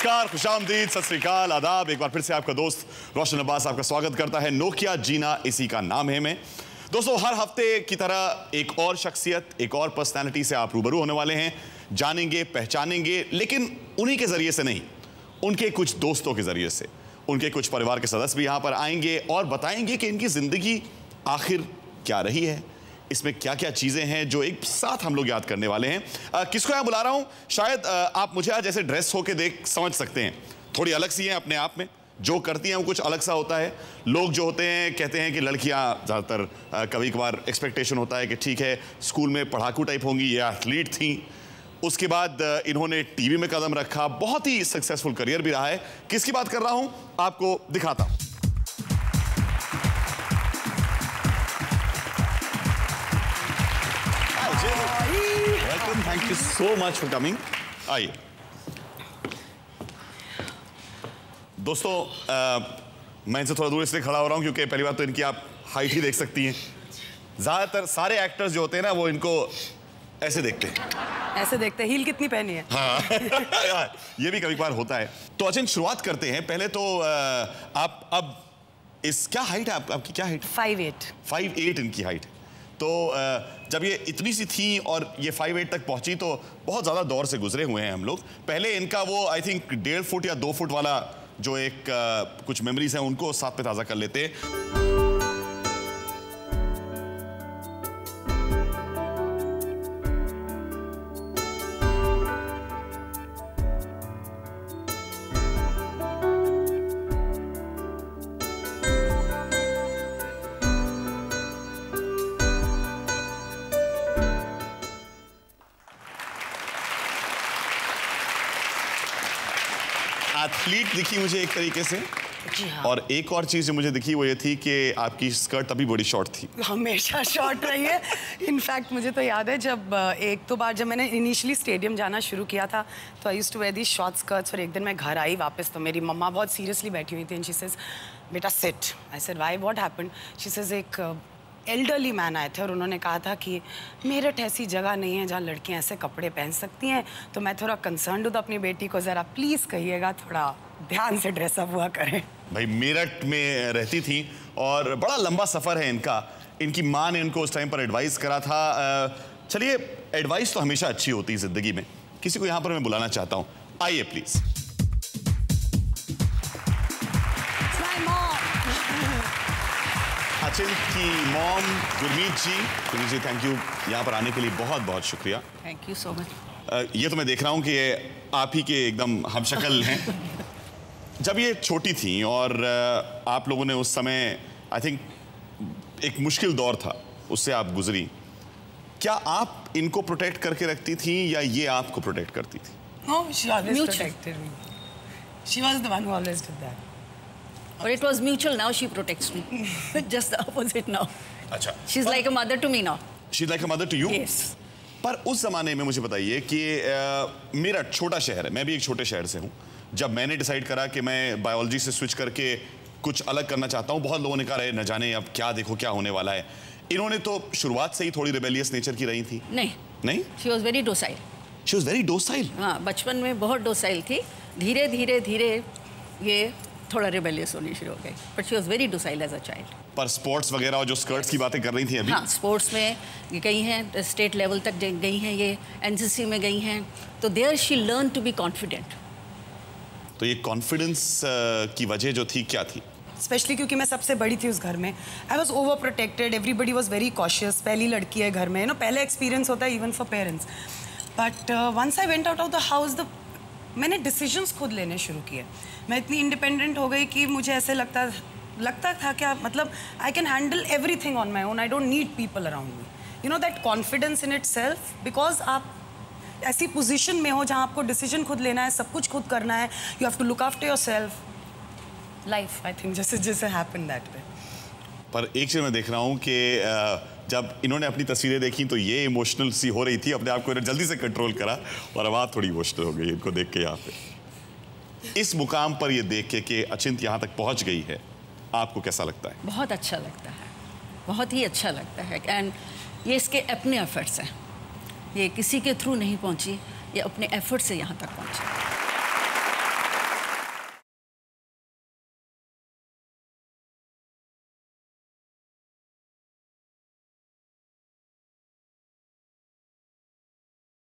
नमस्कार, खुशामदीद, सत श्री अकाल, आदाब। एक बार फिर से आपका दोस्त रोशन अब्बास आपका स्वागत करता है। नोकिया जीना इसी का नाम है मैं। दोस्तों, हर हफ्ते की तरह एक और शख्सियत, एक और पर्सनैलिटी से आप रूबरू होने वाले हैं, जानेंगे, पहचानेंगे, लेकिन उन्हीं के जरिए से नहीं, उनके कुछ दोस्तों के जरिए से। उनके कुछ परिवार के सदस्य भी यहाँ पर आएंगे और बताएंगे कि इनकी जिंदगी आखिर क्या रही है, इसमें क्या क्या चीजें हैं जो एक साथ हम लोग याद करने वाले हैं। किसको यहाँ बुला रहा हूँ? शायद आप मुझे आज ऐसे ड्रेस होके देख समझ सकते हैं, थोड़ी अलग सी हैं अपने आप में, जो करती हैं वो कुछ अलग सा होता है। लोग जो होते हैं कहते हैं कि लड़कियां ज़्यादातर कभी कभार एक्सपेक्टेशन होता है कि ठीक है स्कूल में पढ़ाकू टाइप होंगी या एथलीट थी। उसके बाद इन्होंने टीवी में कदम रखा, बहुत ही सक्सेसफुल करियर भी रहा है। किसकी बात कर रहा हूं आपको दिखाता हूं। Welcome, thank you so much for coming. आइए दोस्तों, मैं इनसे थोड़ा दूर इसलिए खड़ा हो रहा हूं क्योंकि पहली बात तो इनकी आप हाइट ही देख सकती हैं। ज्यादातर सारे एक्टर्स जो होते हैं ना वो इनको ऐसे देखते हैं, ऐसे देखते हैं। हील कितनी पहनी है? हाँ ये भी कभी कभार होता है। तो अच्छा, शुरुआत करते हैं। पहले तो आप अब इस क्या हाइट है आपकी? क्या हाइट? 5'8" इनकी हाइट। तो जब ये इतनी सी थी और ये 5'8" तक पहुंची तो बहुत ज़्यादा दौर से गुजरे हुए हैं हम लोग। पहले इनका वो आई थिंक 1.5 फुट या 2 फुट वाला जो एक कुछ मेमोरीज हैं उनको साथ पे ताज़ा कर लेते हैं। एथलीट दिखी मुझे एक तरीके से। जी हाँ। और एक और चीज जो मुझे दिखी वो ये थी कि आपकी स्कर्ट तभी बड़ी शॉर्ट थी। हमेशा शॉर्ट रही है। इनफैक्ट मुझे तो याद है जब एक तो बार जब मैंने इनिशियली स्टेडियम जाना शुरू किया था तो I used to wear the short skirts. और एक दिन मैं घर आई वापस तो मेरी मम्मा बहुत सीरियसली बैठी हुई थी एंड शी सेज, बेटा sit. I said why, what happened? She says, एक एल्डरली मैन आए थे और उन्होंने कहा था कि मेरठ ऐसी जगह नहीं है जहाँ लड़कियाँ ऐसे कपड़े पहन सकती हैं, तो मैं थोड़ा कंसर्न हूँ, तो अपनी बेटी को ज़रा प्लीज़ कहिएगा थोड़ा ध्यान से ड्रेसअप हुआ करें। भाई मेरठ में रहती थी और बड़ा लंबा सफ़र है इनका। इनकी माँ ने इनको उस टाइम पर एडवाइस करा था। चलिए, एडवाइस तो हमेशा अच्छी होती है ज़िंदगी में। किसी को यहाँ पर मैं बुलाना चाहता हूँ, आइए प्लीज़। अचिंत की mom Gurmeet ji, thank you यहाँ पर आने के लिए बहुत बहुत शुक्रिया। Thank you so much. ये तो मैं देख रहा हूँ कि आप ही के एकदम हमशक्ल हैं। जब ये छोटी थी और आप लोगों ने उस समय आई थिंक एक मुश्किल दौर था, उससे आप गुजरी, क्या आप इनको प्रोटेक्ट करके रखती थी या ये आपको प्रोटेक्ट करती थी? No, she always protected me. She was the one who always did that. Or it was mutual. Now she protects me. Just the opposite now. अच्छा। She's like a mother to me now. She's like a mother to you? Yes. पर उस जमाने में मुझे बताइए कि मेरा छोटा शहर है, मैं भी एक छोटे शहर से हूँ। जब मैंने डिसाइड करा कि मैं बायोलॉजी से स्विच करके कुछ अलग करना चाहता हूँ, बहुत लोगों ने कहा रहे न जाने अब क्या देखो क्या होने वाला है। इन्होंने तो शुरुआत से ही थोड़ी रिबेलियस नेचर की रही थी। नहीं? She was very docile. She was very docile. हाँ, बचपन में बहुत docile थी। धीरे धीरे ये थोड़ा रिबेलियस होनी शुरू हो गई। But she was very docile as a child. पर स्पोर्ट्स वगैरह और जो स्कर्ट्स की बातें कर रही थी अभी, हाँ, स्पोर्ट्स में गई हैं, स्टेट लेवल तक गई हैं, ये एनसीसी में गई हैं, तो there she learn to be confident. तो ये कॉन्फिडेंस की वजह जो थी क्या थी? स्पेशली क्योंकि मैं सबसे बड़ी थी उस घर में। I was over protected, everybody was very cautious. पहली लड़की है घर में, नो, पहले एक्सपीरियंस होता है even for parents. But once I went out of the house, मैंने डिसीजंस खुद लेने शुरू किए। मैं इतनी इंडिपेंडेंट हो गई कि मुझे ऐसे लगता था क्या, मतलब I can handle everything on my own, I don't need people around me. You know that confidence in it self, because आप ऐसी पोजीशन में हो जहाँ आपको डिसीजन खुद लेना है, सब कुछ खुद करना है, you have to look after yourself. Life I think जैसे हैपन दैट वे। पर एक चीज़ मैं देख रहा हूँ कि जब इन्होंने अपनी तस्वीरें देखी तो ये इमोशनल सी हो रही थी, अपने आप को जल्दी से कंट्रोल करा और अब आप थोड़ी इमोशनल हो गई इनको देख के। यहाँ पे इस मुकाम पर ये देख के कि अचिंत यहाँ तक पहुँच गई है, आपको कैसा लगता है? बहुत अच्छा लगता है, बहुत ही अच्छा लगता है। एंड ये इसके अपने एफर्ट्स हैं, ये किसी के थ्रू नहीं पहुँची, ये अपने एफर्ट से यहाँ तक पहुँची।